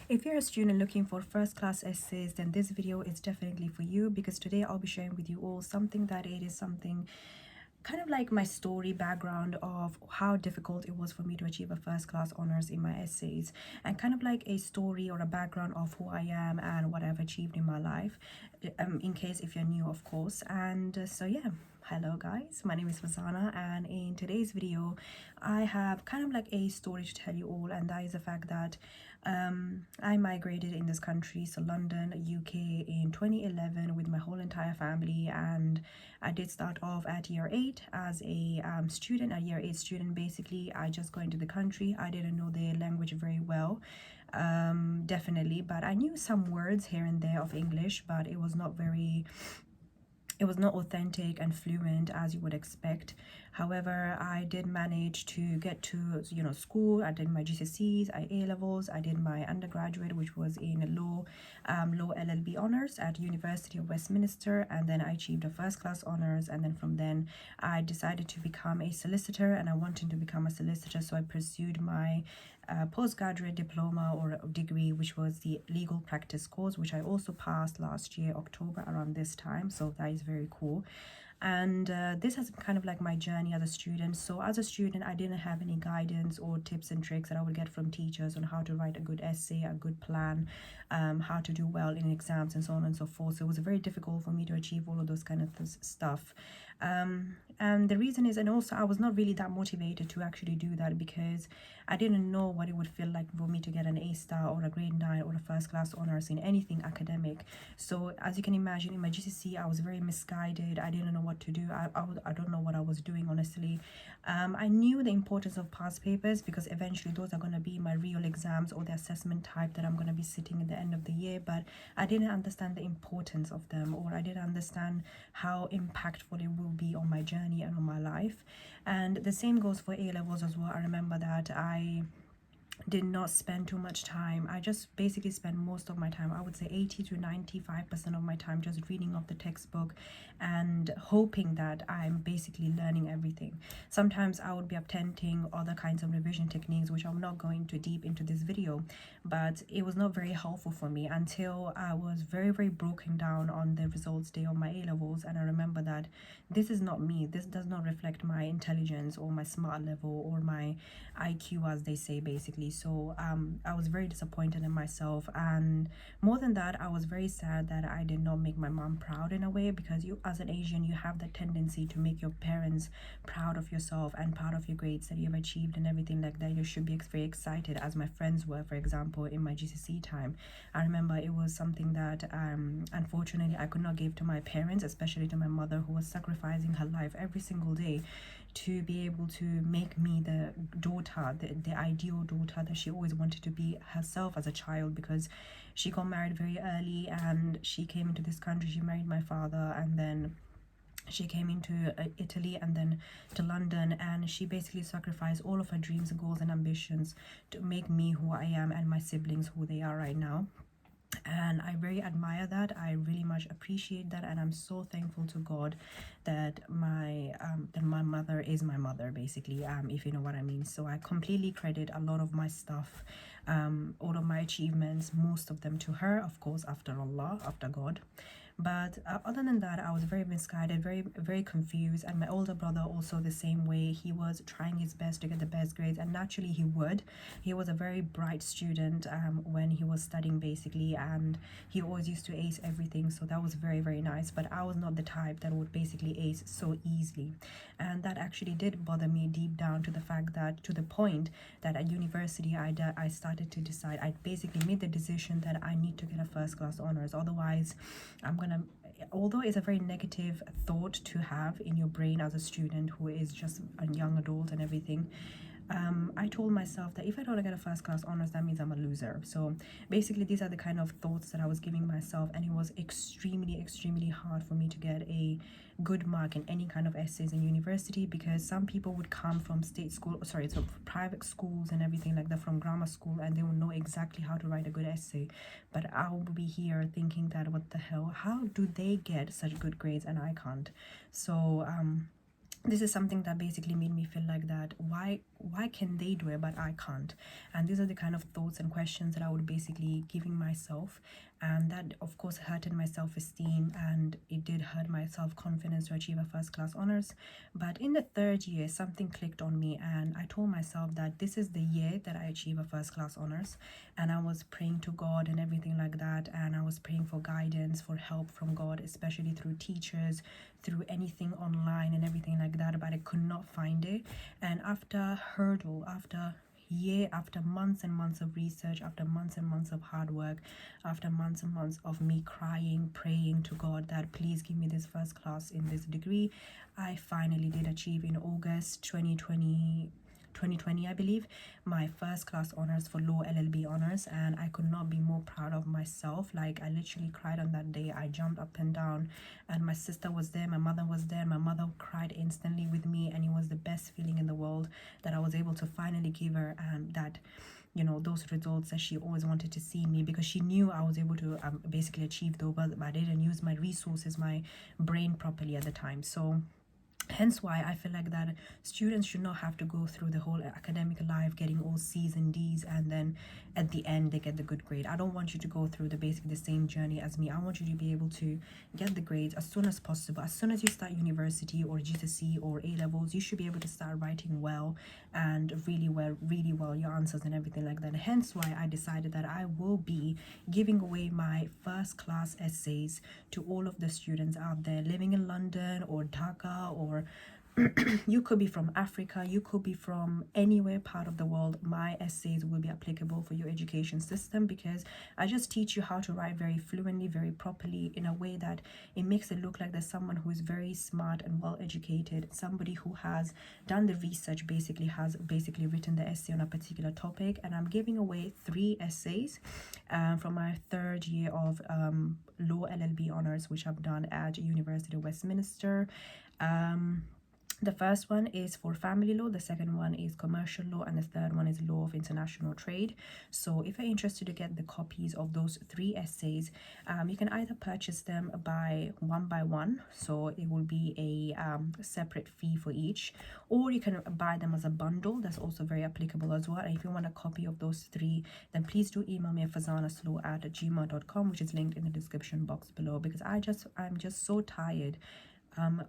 If you're a student looking for first class essays, then this video is definitely for you, because today I'll be sharing with you all something that it is something kind of like my story background of how difficult it was for me to achieve a first class honors in my essays, and kind of like a story or a background of who I am and what I've achieved in my life, in case if you're new, of course. And so yeah, hello guys, my name is Farzana, and in today's video I have kind of like a story to tell you all, and that is the fact that I migrated in this country, so London, UK, in 2011 with my whole entire family. And I did start off at year 8 as a student, a year 8 student. Basically, I just got into the country. I didn't know the language very well, definitely, but I knew some words here and there of English, but it was not authentic and fluent as you would expect. However, I did manage to get to school. I did my GCSEs, A-Levels. I did my undergraduate, which was in law LLB honors at University of Westminster, and then I achieved a first class honors. And then from then I decided to become a solicitor, and I wanted to become a solicitor, so I pursued my postgraduate diploma or degree, which was the legal practice course, which I also passed last year October around this time, so that is very cool. And this has been kind of like my journey as a student. So as a student, I didn't have any guidance or tips and tricks that I would get from teachers on how to write a good essay, a good plan, how to do well in exams, and so on and so forth. So it was very difficult for me to achieve all of those kind of stuff. And the reason is, and also I was not really that motivated to actually do that, because I didn't know what it would feel like for me to get an A star or a grade 9 or a first class honors in anything academic. So as you can imagine, in my GCSE I was very misguided. I didn't know what to do. I don't know what I was doing, honestly. I knew the importance of past papers, because eventually those are going to be my real exams or the assessment type that I'm going to be sitting at the end of the year, but I didn't understand the importance of them, or I didn't understand how impactful it will be on my journey and on my life. And the same goes for A-Levels as well. I remember that I did not spend too much time. I just basically spent most of my time, I would say 80 to 95% of my time, just reading off the textbook and hoping that I'm basically learning everything. Sometimes I would be attempting other kinds of revision techniques, which I'm not going too deep into this video, but it was not very helpful for me until I was very, very broken down on the results day of my A-Levels. And I remember that this is not me. This does not reflect my intelligence or my smart level or my IQ, as they say, basically. So I was very disappointed in myself, and more than that, I was very sad that I did not make my mom proud in a way, because you, as an Asian, you have that tendency to make your parents proud of yourself and proud of your grades that you've achieved and everything like that. You should be very excited, as my friends were, for example, in my GCSE time. I remember it was something that unfortunately I could not give to my parents, especially to my mother, who was sacrificing her life every single day to be able to make me the daughter, the ideal daughter that she always wanted to be herself as a child, because she got married very early and she came into this country. She married my father, and then she came into Italy and then to London, and she basically sacrificed all of her dreams and goals and ambitions to make me who I am and my siblings who they are right now. And I very admire that. I really much appreciate that, and I'm so thankful to God that my mother is my mother, basically, if you know what I mean. So I completely credit a lot of my stuff, all of my achievements, most of them, to her, of course, after Allah, after God. But other than that, I was very misguided, very, very confused. And my older brother also the same way. He was trying his best to get the best grades, and naturally he would. He was a very bright student when he was studying, basically, and he always used to ace everything, so that was very, very nice. But I was not the type that would basically ace so easily, and that actually did bother me deep down, to the fact that, to the point that at university I started to decide, I basically made the decision that I need to get a first class honors, otherwise I'm gonna, although it's a very negative thought to have in your brain as a student who is just a young adult and everything, I told myself that if I don't get a first class honors, that means I'm a loser. So basically these are the kind of thoughts that I was giving myself, and it was extremely, extremely hard for me to get a good mark in any kind of essays in university, because some people would come from so private schools and everything like that, from grammar school, and they would know exactly how to write a good essay. But I will be here thinking that, what the hell, how do they get such good grades and I can't? So this is something that basically made me feel like that why can they do it but I can't. And these are the kind of thoughts and questions that I would basically giving myself, and that of course hurted my self-esteem, and it did hurt my self-confidence to achieve a first class honors. But in the third year something clicked on me, and I told myself that this is the year that I achieve a first class honors. And I was praying to God and everything like that, and I was praying for guidance, for help from God, especially through teachers, through anything online and everything like that, but I could not find it. And after hurdle, after year, after months and months of research, after months and months of hard work, after months and months of me crying, praying to God that please give me this first class in this degree, I finally did achieve in August 2020, I believe, my first class honors for law LLB honors. And I could not be more proud of myself. Like, I literally cried on that day. I jumped up and down, and my sister was there, my mother was there. My mother cried instantly with me, and it was the best feeling in the world that I was able to finally give her that, you know, those results that she always wanted to see me, because she knew I was able to basically achieve those, but I didn't use my resources, my brain properly at the time. So hence why I feel like that students should not have to go through the whole academic life getting all C's and D's, and then at the end they get the good grade. I don't want you to go through basically the same journey as me. I want you to be able to get the grades as soon as possible. As soon as you start university or GCSE or A-levels, you should be able to start writing well, and really well your answers and everything like that. Hence why I decided that I will be giving away my first class essays to all of the students out there living in London or Dhaka, or you could be from Africa, you could be from anywhere part of the world. My essays will be applicable for your education system, because I just teach you how to write very fluently, very properly, in a way that it makes it look like there's someone who is very smart and well educated, somebody who has done the research, has basically written the essay on a particular topic. And I'm giving away 3 essays from my third year of law LLB honors, which I've done at University of Westminster. The first one is for family law, the second one is commercial law, and the third one is law of international trade. So if you're interested to get the copies of those 3 essays, you can either purchase them by one, so it will be a separate fee for each, or you can buy them as a bundle. That's also very applicable as well. And if you want a copy of those 3, then please do email me at farzanaslaw@gmail.com, which is linked in the description box below, because I'm just so tired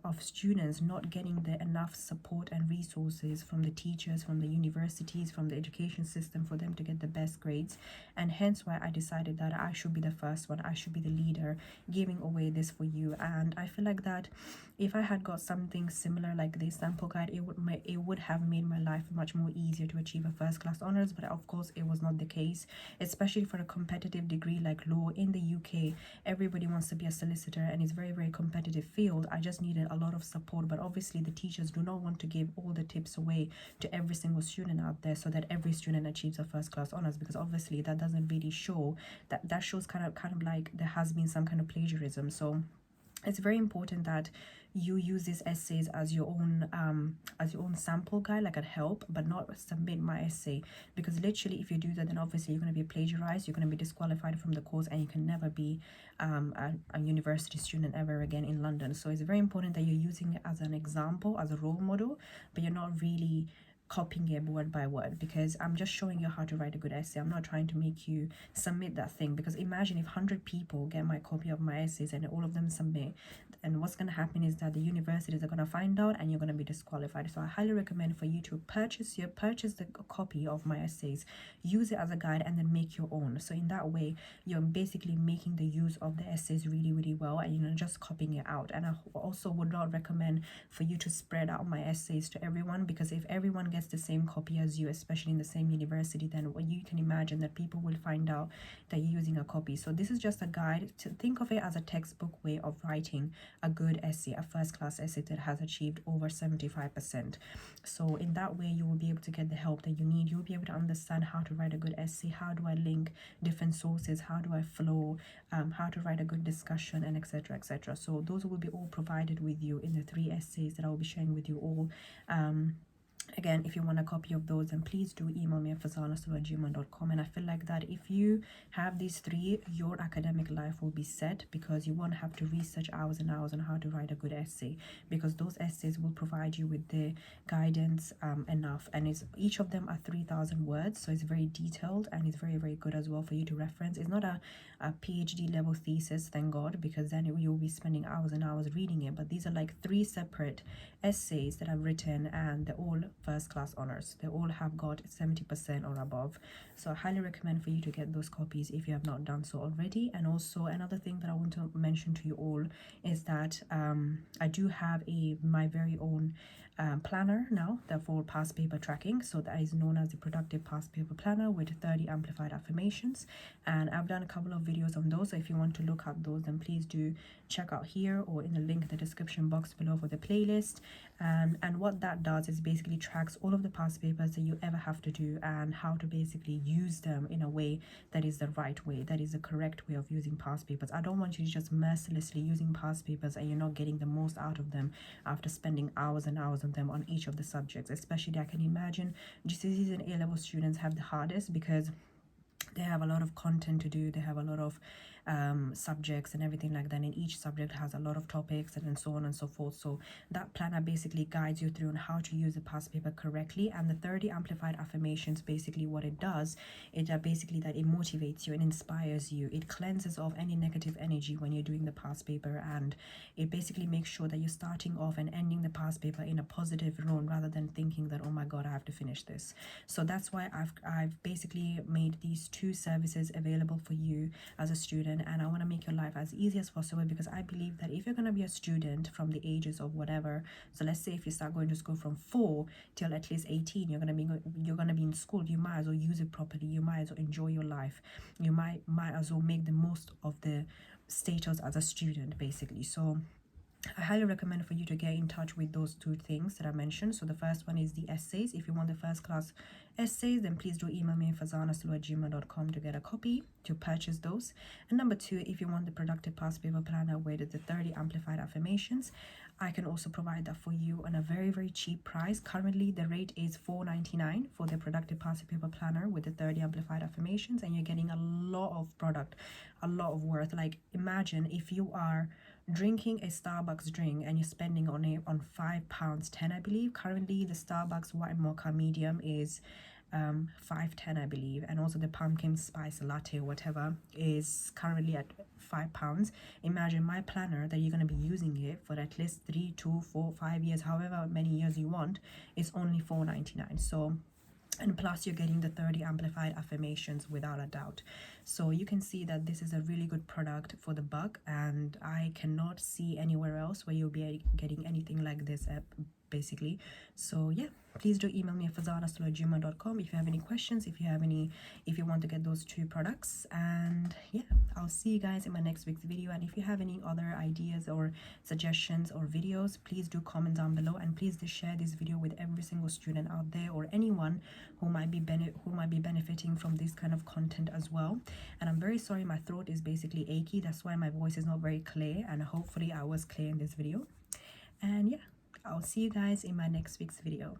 of students not getting the enough support and resources from the teachers, from the universities, from the education system, for them to get the best grades. And hence why I decided that I should be the first one, I should be the leader giving away this for you. And I feel like that if I had got something similar like this sample guide, it would have made my life much more easier to achieve a first class honors. But of course it was not the case, especially for a competitive degree like law in the UK. Everybody wants to be a solicitor, and it's very competitive field. I just needed a lot of support, but obviously the teachers do not want to give all the tips away to every single student out there, so that every student achieves a first class honors, because obviously that doesn't really show that shows kind of like there has been some kind of plagiarism. So it's very important that you use these essays as your own sample guide, like a help, but not submit my essay, because literally if you do that, then obviously you're going to be plagiarized, you're going to be disqualified from the course, and you can never be a university student ever again in London. So it's very important that you're using it as an example, as a role model, but you're not really copying it word by word, because I'm just showing you how to write a good essay. I'm not trying to make you submit that thing, because imagine if 100 people get my copy of my essays and all of them submit, and what's going to happen is that the universities are going to find out and you're going to be disqualified. So I highly recommend for you to purchase the copy of my essays, use it as a guide, and then make your own. So in that way you're basically making the use of the essays really well, and you're not just copying it out. And I also would not recommend for you to spread out my essays to everyone, because if everyone gets the same copy as you, especially in the same university, then you can imagine that people will find out that you're using a copy. So this is just a guide. To think of it as a textbook way of writing a good essay, a first class essay that has achieved over 75%. So in that way you will be able to get the help that you need. You'll be able to understand how to write a good essay, how do I link different sources, how do I flow, how to write a good discussion, and etc. So those will be all provided with you in the 3 essays that I will be sharing with you all Again, if you want a copy of those, then please do email me at farzanaslaw@gmail.com. And I feel like that if you have these three, your academic life will be set, because you won't have to research hours and hours on how to write a good essay, because those essays will provide you with the guidance enough. And it's, each of them are 3,000 words, so it's very detailed, and it's very, very good as well for you to reference. It's not a PhD level thesis, thank God, because then you'll be spending hours and hours reading it. But these are like 3 separate essays that I've written, and they're all first class honors. They all have got 70% or above. So I highly recommend for you to get those copies if you have not done so already. And also another thing that I want to mention to you all is that I do have my very own planner now, that for past paper tracking. So that is known as the Productive Past Paper Planner with 30 amplified affirmations, and I've done a couple of videos on those. So if you want to look at those, then please do check out here or in the link in the description box below for the playlist. And what that does is basically tracks all of the past papers that you ever have to do, and how to basically use them in a way that is the right way, that is the correct way of using past papers. I don't want you to just mercilessly using past papers and you're not getting the most out of them after spending hours and hours on them on each of the subjects. Especially, I can imagine GCSEs and A-level students have the hardest, because they have a lot of content to do, they have a lot of subjects and everything like that, and each subject has a lot of topics and so on and so forth. So that planner basically guides you through on how to use the past paper correctly. And the 30 amplified affirmations, basically what it does, it basically that it motivates you and inspires you. It cleanses off any negative energy when you're doing the past paper, and it basically makes sure that you're starting off and ending the past paper in a positive note, rather than thinking that, oh my god, I have to finish this. So that's why I've basically made these 2 services available for you as a student, and I want to make your life as easy as possible, because I believe that if you're going to be a student from the ages of whatever, so let's say if you start going to school from 4 till at least 18, you're going to be in school, you might as well use it properly, you might as well enjoy your life, you might as well make the most of the status as a student, basically. So I highly recommend for you to get in touch with those 2 things that I mentioned. So the first one is the essays. If you want the first class essays, then please do email me farzanaslaw@gmail.com to get a copy, to purchase those. And number 2, if you want the Productive Past Paper Planner with the 30 amplified affirmations, I can also provide that for you on a very, very cheap price. Currently the rate is $4.99 for the Productive Past Paper Planner with the 30 amplified affirmations, and you're getting a lot of product, a lot of worth. Like, imagine if you are drinking a Starbucks drink and you're spending on it on £5.10, I believe. Currently the Starbucks white mocha medium is £5.10, I believe, and also the pumpkin spice latte or whatever is currently at £5. Imagine my planner that you're going to be using it for at least 3, 2, 4, 5 years, however many years you want, is only $4.99. So, and plus you're getting the 30 amplified affirmations without a doubt. So you can see that this is a really good product for the buck, and I cannot see anywhere else where you'll be getting anything like this basically. So yeah, please do email me at farzanaslaw@gmail.com if you have any questions, if you want to get those 2 products. And yeah, I'll see you guys in my next week's video. And if you have any other ideas or suggestions or videos, please do comment down below, and please do share this video with every single student out there, or anyone who might be benefiting from this kind of content as well. And I'm very sorry, my throat is basically achy, that's why my voice is not very clear, and hopefully I was clear in this video. And yeah, I'll see you guys in my next week's video.